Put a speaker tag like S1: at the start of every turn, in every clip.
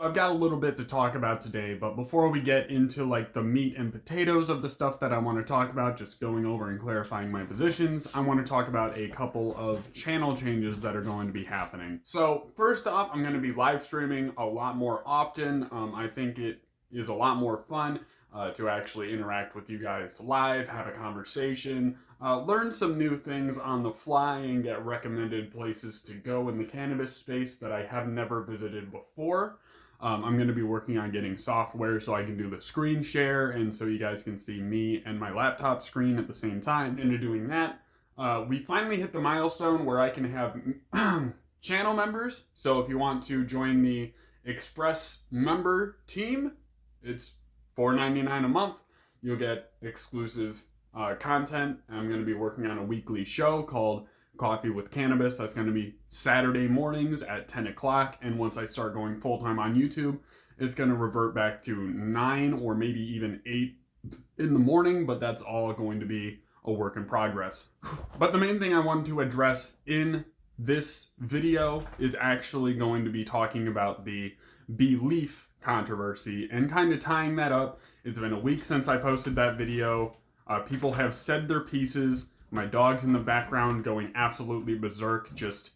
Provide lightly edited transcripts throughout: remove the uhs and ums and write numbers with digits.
S1: I've got a little bit to talk about today, but before we get into like the meat and potatoes of the stuff that I want to talk about, just going over and clarifying my positions, I want to talk about a couple of channel changes that are going to be happening. So first off, I'm going to be live streaming a lot more often. I think it is a lot more fun to actually interact with you guys live, have a conversation, learn some new things on the fly, and get recommended places to go in the cannabis space that I have never visited before. I'm going to be working on getting software so I can do the screen share and so you guys can see me and my laptop screen at the same time. Into doing that, we finally hit the milestone where I can have channel members. So if you want to join the Express member team, it's $4.99 a month. You'll get exclusive content. I'm going to be working on a weekly show called Coffee with Cannabis. That's going to be Saturday mornings at 10 o'clock. And once I start going full-time on YouTube, it's going to revert back to 9 or maybe even 8 in the morning, but that's all going to be a work in progress. But the main thing I wanted to address in this video is actually going to be talking about the BelLeaf controversy and kind of tying that up. It's been a week since I posted that video. People have said their pieces. My dog's in the background going absolutely berserk, just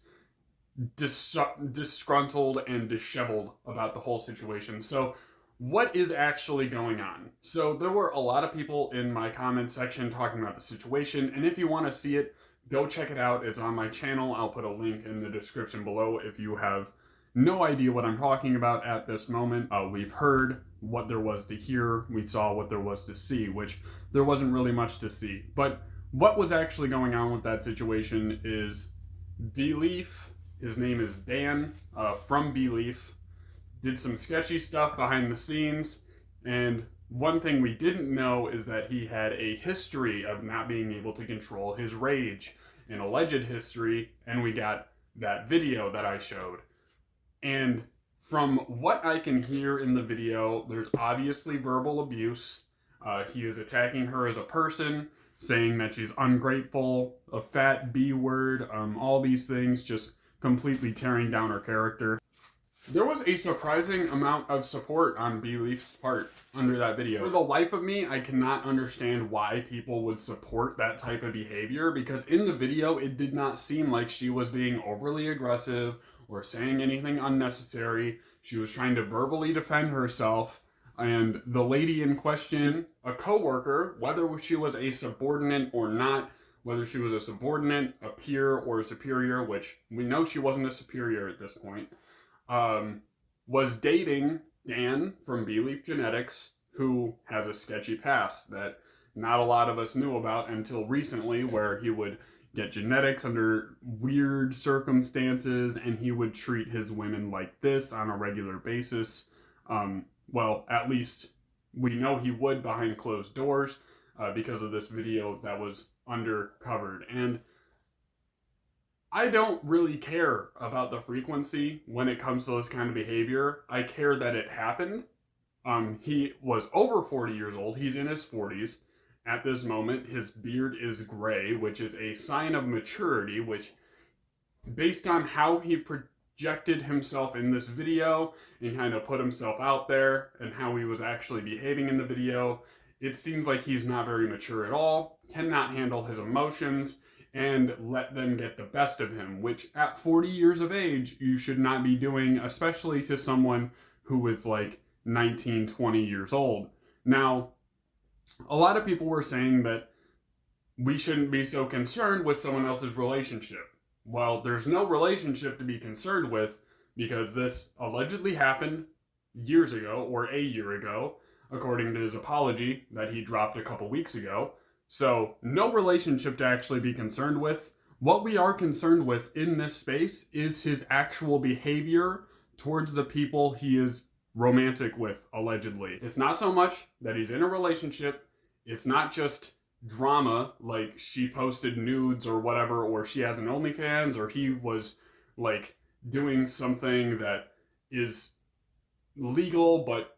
S1: disgruntled and disheveled about the whole situation. So what is actually going on? So there were a lot of people in my comment section talking about the situation, and if you want to see it, go check it out. It's on my channel. I'll put a link in the description below if you have no idea what I'm talking about at this moment. We've heard what there was to hear. We saw what there was to see, which there wasn't really much to see. But what was actually going on with that situation is BelLeaf, his name is Dan, from BelLeaf, did some sketchy stuff behind the scenes, and one thing we didn't know is that he had a history of not being able to control his rage, an alleged history, and we got that video that I showed. And from what I can hear in the video, there's obviously verbal abuse. He is attacking her as a person, saying that she's ungrateful, a fat B word, all these things, just completely tearing down her character. There was a surprising amount of support on BelLeaf's part under that video. For the life of me, I cannot understand why people would support that type of behavior, because in the video, it did not seem like she was being overly aggressive or saying anything unnecessary. She was trying to verbally defend herself. And the lady in question, a coworker, whether she was a subordinate or not, whether she was a subordinate, a peer, or a superior, which we know she wasn't a superior at this point, was dating Dan from Beleaf Genetics, who has a sketchy past that not a lot of us knew about until recently, where he would get genetics under weird circumstances and he would treat his women like this on a regular basis. Well, at least we know he would behind closed doors because of this video that was undercovered. And I don't really care about the frequency when it comes to this kind of behavior. I care that it happened. He was over 40 years old. He's in his 40s. At this moment, his beard is gray, which is a sign of maturity, which, based on how he projected himself in this video and kind of put himself out there and how he was actually behaving in the video, it seems like he's not very mature at all, cannot handle his emotions, and let them get the best of him, which at 40 years of age, you should not be doing, especially to someone who is like 19, 20 years old. Now, a lot of people were saying that we shouldn't be so concerned with someone else's relationship. Well, there's no relationship to be concerned with because this allegedly happened years ago, or a year ago, according to his apology that he dropped a couple weeks ago. So no relationship to actually be concerned with. What we are concerned with in this space is his actual behavior towards the people he is romantic with, allegedly. It's not so much that he's in a relationship. It's not just drama, like she posted nudes or whatever, or she has an OnlyFans, or he was like doing something that is legal but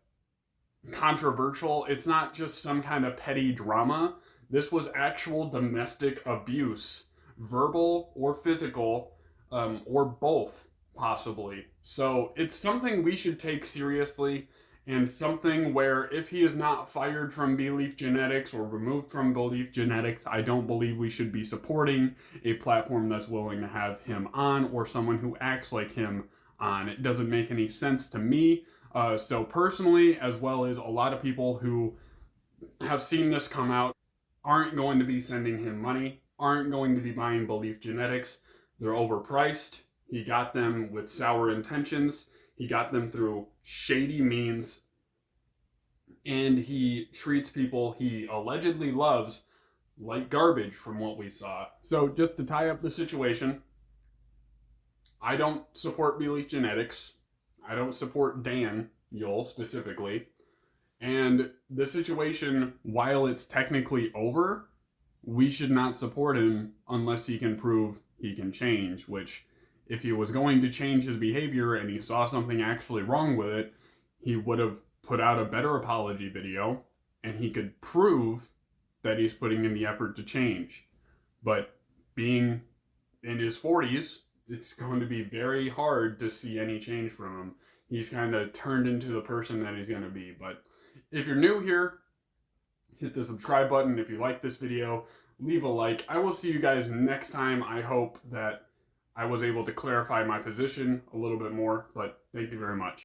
S1: controversial. It's not just some kind of petty drama. This was actual domestic abuse, verbal or physical, or both, possibly. So it's something we should take seriously, and something where if he is not fired from Beleaf Genetics or removed from Beleaf Genetics, I don't believe we should be supporting a platform that's willing to have him on, or someone who acts like him on. It doesn't make any sense to me. So personally, as well as a lot of people who have seen this come out, aren't going to be sending him money, aren't going to be buying Beleaf Genetics. They're overpriced. He got them with sour intentions. He got them through shady means. And he treats people he allegedly loves like garbage from what we saw. So just to tie up the situation, I don't support Beleaf Genetics. I don't support Dan Yule specifically. And the situation, while it's technically over, we should not support him unless he can prove he can change, which if he was going to change his behavior and he saw something actually wrong with it, he would have put out a better apology video and he could prove that he's putting in the effort to change. But being in his 40s, it's going to be very hard to see any change from him. He's kind of turned into the person that he's going to be. But if you're new here, hit the subscribe button. If you like this video, leave a like. I will see you guys next time. I hope that I was able to clarify my position a little bit more, but thank you very much.